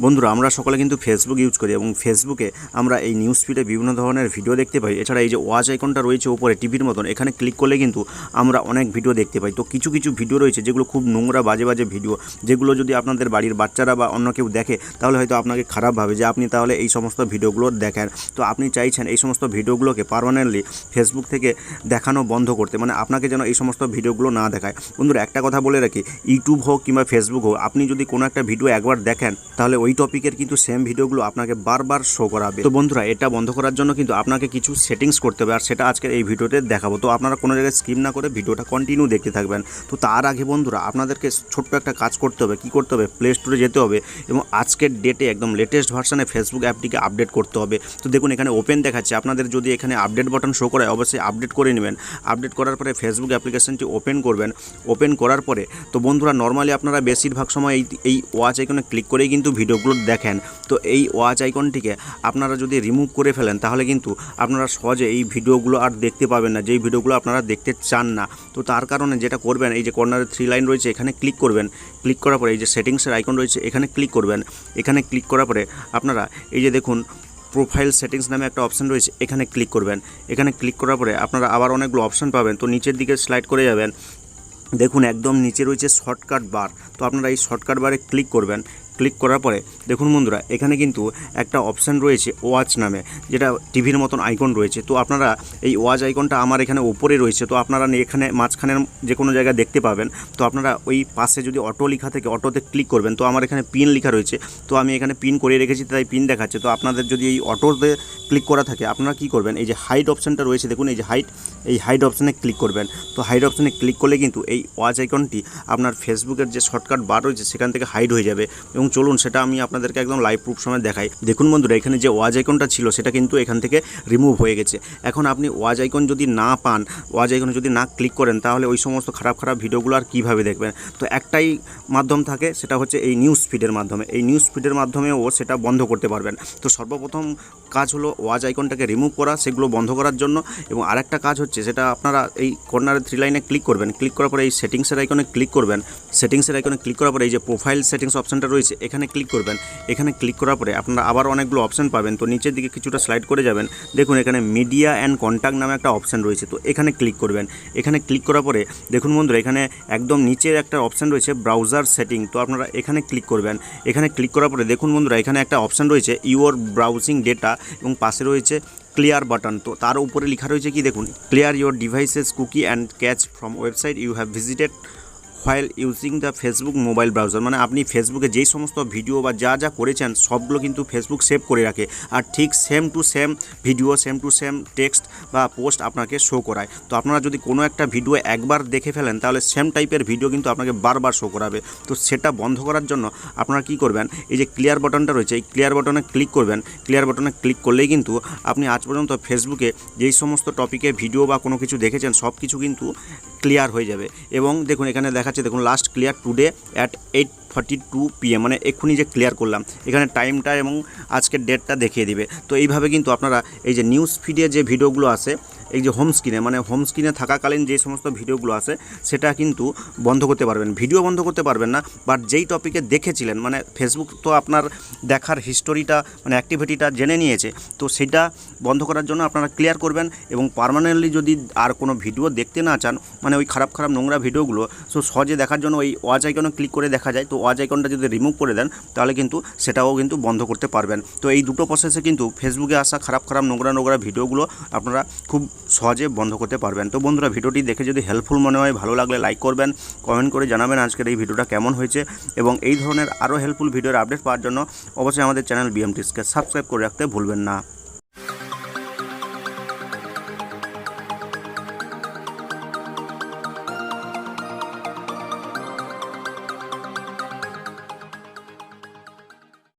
বন্ধুরা আমরা সকলে কিন্তু ফেসবুক ইউজ করি এবং ফেসবুকে আমরা এই নিউজ ফিডে বিভিন্ন ধরনের ভিডিও দেখতে পাই। এছাড়া এই যে ওয়াচ আইকনটা রয়েছে উপরে টিভির মতন, এখানে ক্লিক করলে কিন্তু আমরা অনেক ভিডিও দেখতে পাই। তো কিছু কিছু ভিডিও রয়েছে যেগুলো খুব নোংরা বাজে বাজে ভিডিও, যেগুলো যদি আপনাদের বাড়ির বাচ্চারা বা অন্য কেউ দেখে তাহলে হয়তো আপনাকে খারাপ ভাবে যে আপনি তাহলে এই সমস্ত ভিডিওগুলো দেখেন। তো আপনি চাইছেন এই সমস্ত ভিডিওগুলোকে পার্মানেন্টলি ফেসবুক থেকে দেখানো বন্ধ করতে, মানে আপনাকে যেন এই সমস্ত ভিডিওগুলো না দেখায়। বন্ধুরা একটা কথা বলে রাখি, ইউটিউব হোক কিংবা ফেসবুক হোক, আপনি যদি কোনো একটা ভিডিও একবার দেখেন তাহলে ওই টপিকের কিন্তু সেম ভিডিওগুলো আপনাকে বারবার শো করাবে। তো বন্ধুরা এটা বন্ধ করার জন্য কিন্তু আপনাকে কিছু সেটিংস করতে হবে, আর সেটা আজকের এই ভিডিওতে দেখাবো। তো আপনারা কোনো জায়গায় স্কিপ না করে ভিডিওটা কন্টিনিউ দেখতে থাকবেন। তো তার আগে বন্ধুরা আপনাদেরকে ছোট্ট একটা কাজ করতে হবে। কি করতে হবে? প্লে স্টোরে যেতে হবে এবং আজকের ডেটে একদম লেটেস্ট ভার্সনে ফেসবুক অ্যাপটিকে আপডেট করতে হবে। তো দেখুন এখানে ওপেন দেখাচ্ছে, আপনাদের যদি এখানে আপডেট বাটন শো করে অবশ্যই আপডেট করে নেবেন। আপডেট করার পরে ফেসবুক অ্যাপ্লিকেশনটি ওপেন করবেন। ওপেন করার পরে তো বন্ধুরা নর্মালি আপনারা বেশিরভাগ সময় এই ওয়াচ আইকনে ক্লিক করেই কিন্তু ভিডিওগুলো দেখেন। তো এই ওয়াচ আইকনটিকে আপনারা যদি রিমুভ করে ফেলেন তাহলে কিন্তু আপনারা সহজে এই ভিডিওগুলো আর দেখতে পাবেন না, যেই ভিডিওগুলো আপনারা দেখতে চান না। তো তার কারণে যেটা করবেন, এই যে কর্নারে 3 লাইন রয়েছে এখানে ক্লিক করবেন। ক্লিক করার পরে এই যে সেটিংসের আইকন রয়েছে এখানে ক্লিক করবেন। এখানে ক্লিক করার পরে আপনারা এই যে দেখুন প্রোফাইল সেটিংস নামে একটা অপশান রয়েছে এখানে ক্লিক করবেন। এখানে ক্লিক করার পরে আপনারা আবার অনেকগুলো অপশান পাবেন। তো নিচের দিকে স্লাইড করে যাবেন, দেখুন একদম নিচে রয়েছে শর্টকাট বার। তো আপনারা এই শর্টকাট বারে ক্লিক করবেন। ক্লিক করার পরে দেখুন বন্ধুরা এখানে কিন্তু একটা অপশান রয়েছে ওয়াচ নামে, যেটা টিভির মতন আইকন রয়েছে। তো আপনারা এই ওয়াচ আইকনটা আমার এখানে ওপরে রয়েছে, তো আপনারা এখানে মাঝখানের যে কোনো জায়গায় দেখতে পাবেন। তো আপনারা ওই পাশে যদি অটো লেখা থেকে অটোতে ক্লিক করবেন। তো আমার এখানে পিন লেখা রয়েছে, তো আমি এখানে পিন করে রেখেছি তাই পিন দেখাচ্ছে। তো আপনাদের যদি এই অটোতে ক্লিক করা থাকে আপনারা কি করবেন, এই যে হাইড অপশানটা রয়েছে দেখুন, এই যে এই হাইড অপশানে ক্লিক করবেন। তো হাইড অপশানে ক্লিক করলে কিন্তু এই ওয়াচ আইকনটি আপনার ফেসবুকের যে শর্টকাট বার রয়েছে সেখান থেকে হাইড হয়ে যাবে। এবং চলুন সেটা আমি আপনাদেরকে একদম লাইভ প্রুফ সময় দেখাই। দেখুন বন্ধুরা এখানে যে ওয়াচ আইকনটা ছিল সেটা কিন্তু এখান থেকে রিমুভ হয়ে গেছে। এখন আপনি ওয়াচ আইকন যদি না পান, ওয়াচ আইকনে যদি না ক্লিক করেন তাহলে ওই সমস্ত খারাপ খারাপ ভিডিওগুলো আর কীভাবে দেখবেন? তো একটাই মাধ্যম থাকে, সেটা হচ্ছে এই নিউজ ফিডের মাধ্যমে। এই নিউজ ফিডের মাধ্যমেও সেটা বন্ধ করতে পারবেন। তো সর্বপ্রথম কাজ হলো ওয়াচ আইকনটাকে রিমুভ করা, সেগুলো বন্ধ করার জন্য। এবং আরেকটা কাজ হচ্ছে সেটা আপনারা এই কর্নারে 3 লাইনে ক্লিক করবেন। ক্লিক করার পরে এই সেটিংসের আইকনে ক্লিক করবেন। সেটিংসের আইকনে ক্লিক করার পরে এই যে প্রোফাইল সেটিংস অপশানটা রয়েছে এখানে ক্লিক করবেন। এখানে ক্লিক করার পরে আপনারা আবার অনেকগুলো অপশান পাবেন। তো নিচের দিকে কিছুটা স্লাইড করে যাবেন, দেখুন এখানে মিডিয়া অ্যান্ড কন্ট্যাক্ট নামে একটা অপশান রয়েছে। তো এখানে ক্লিক করবেন। এখানে ক্লিক করার পরে দেখুন বন্ধুরা এখানে একদম নিচে একটা অপশান রয়েছে ব্রাউজার সেটিং। তো আপনারা এখানে ক্লিক করবেন। এখানে ক্লিক করার পরে দেখুন বন্ধুরা এখানে একটা অপশান রয়েছে ইউর ব্রাউজিং ডেটা এবং পাশে রয়েছে ক্লিয়ার বাটন। তো তার উপরে লেখা রয়েছে কি দেখুন, clear your devices cookie and cache from website you have visited while using the Facebook mobile browser. মানে আপনি ফেসবুকে যেই সমস্ত ভিডিও বা যা যা করেছেন সবগুলো কিন্তু ফেসবুক সেভ করে রাখে, আর ঠিক same to same video, same to same text বা পোস্ট আপনাকে শো করায়। তো আপনারা যদি কোনো একটা ভিডিও একবার দেখে ফেলেন তাহলে সেম টাইপের ভিডিও কিন্তু আপনাকে বারবার শো করাবে। তো সেটা বন্ধ করার জন্য আপনারা কি করবেন, এই যে ক্লিয়ার বাটনটা রয়েছে এই ক্লিয়ার বাটনে ক্লিক করবেন। ক্লিয়ার বাটনে ক্লিক করলেই কিন্তু আপনি আজ পর্যন্ত ফেসবুকে যেই সমস্ত টপিকে ভিডিও বা কোনো কিছু দেখেছেন সব কিছু কিন্তু ক্লিয়ার হয়ে যাবে। এবং দেখুন এখানে দেখাচ্ছে দেখুন last clear today at 8:42 PM, মানে এক্ষুনি যে ক্লিয়ার করলাম এখানে টাইমটা এবং আজকের ডেটটা দেখিয়ে দিবে। তো এইভাবে কিন্তু আপনারা এই যে নিউজ ফিডে যে ভিডিওগুলো আসে, এই যে হোম স্ক্রিনে, মানে হোম স্ক্রিনে থাকাকালীন যে সমস্ত ভিডিওগুলো আসে সেটা কিন্তু বন্ধ করতে পারবেন। ভিডিও বন্ধ করতে পারবেন না, বাট যেই টপিকে দেখেছিলেন, মানে ফেসবুক তো আপনার দেখার হিস্টোরিটা মানে অ্যাক্টিভিটিটা জেনে নিয়েছে। তো সেটা বন্ধ করার জন্য আপনারা ক্লিয়ার করবেন। এবং পার্মানেন্টলি যদি আর কোনো ভিডিও দেখতে না চান, মানে ওই খারাপ খারাপ নোংরা ভিডিওগুলো সো সহজে দেখার জন্য ওই ওয়াচ আইকনে ক্লিক করে দেখা যায়। তো ওয়াচ আইকনটা যদি রিমুভ করে দেন তাহলে কিন্তু সেটাও কিন্তু বন্ধ করতে পারবেন। তো এই দুটো প্রসেসে কিন্তু ফেসবুকে আসা খারাপ খারাপ নোংরা ভিডিওগুলো আপনারা খুব সহজে বন্ধ করতে পারবেন। তো বন্ধুরা ভিডিওটি দেখে যদি হেল্পফুল মনে হয়, ভালো লাগলে লাইক করবেন, কমেন্ট করে জানাবেন আজকের এই ভিডিওটা কেমন হয়েছে। এবং এই ধরনের আরও হেল্পফুল ভিডিওর আপডেট পাওয়ার জন্য অবশ্যই আমাদের চ্যানেল বিএমটিসকে সাবস্ক্রাইব করে রাখতে ভুলবেন না।